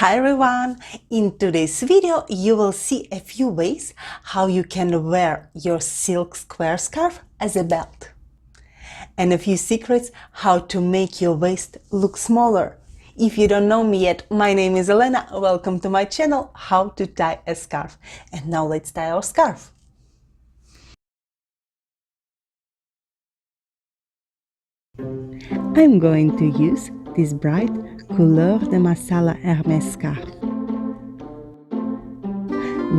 Hi everyone! In today's video you will see a few ways how you can wear your silk square scarf as a belt, and a few secrets how to make your waist look smaller. If you don't know me yet, my name is Elena. Welcome to my channel How to Tie a Scarf. And now let's tie our scarf. I'm going to use this bright Couleurs de Masala Hermes scarf.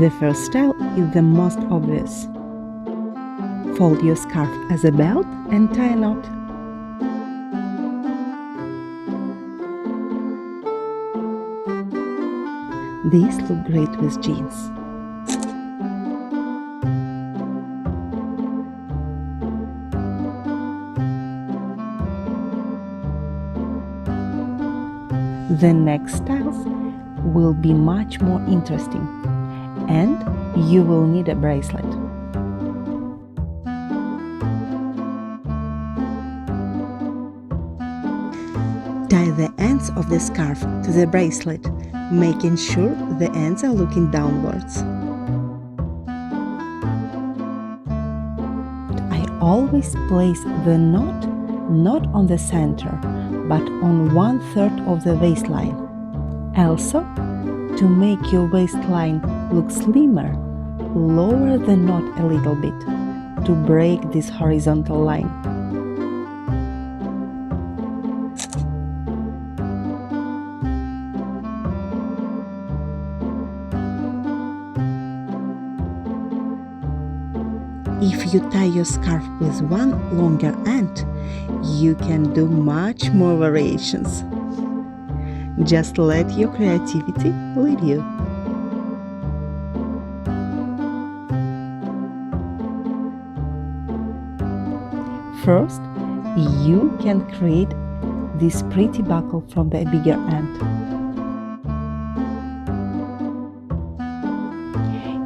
The first style is the most obvious. Fold your scarf as a belt and tie a knot. These look great with jeans. The next styles will be much more interesting, and you will need a bracelet. Tie the ends of the scarf to the bracelet, making sure the ends are looking downwards. I always place the knot not on the center, but on 1/3 of the waistline. Also, to make your waistline look slimmer, lower the knot a little bit to break this horizontal line. If you tie your scarf with one longer end, you can do much more variations. Just let your creativity lead you. First, you can create this pretty buckle from the bigger end.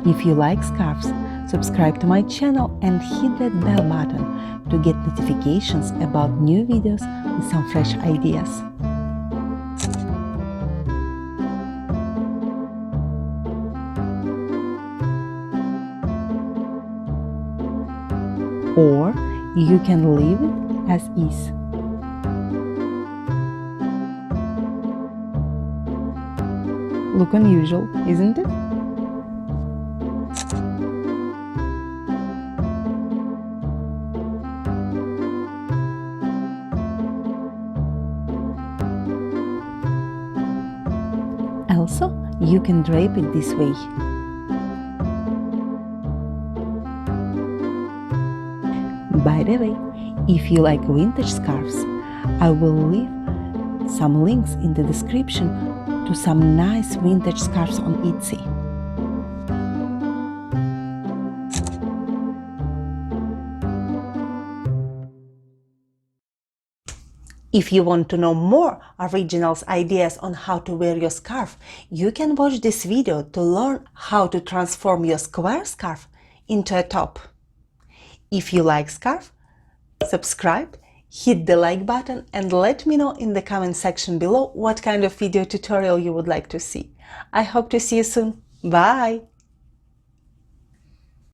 If you like scarves, subscribe to my channel and hit that bell button to get notifications about new videos with some fresh ideas. Or you can leave it as is. Look unusual, isn't it? Also, you can drape it this way. By the way, if you like vintage scarves, I will leave some links in the description to some nice vintage scarves on Etsy. If you want to know more original ideas on how to wear your scarf, you can watch this video to learn how to transform your square scarf into a top. If you like scarf, subscribe, hit the like button and let me know in the comment section below what kind of video tutorial you would like to see. I hope to see you soon. Bye!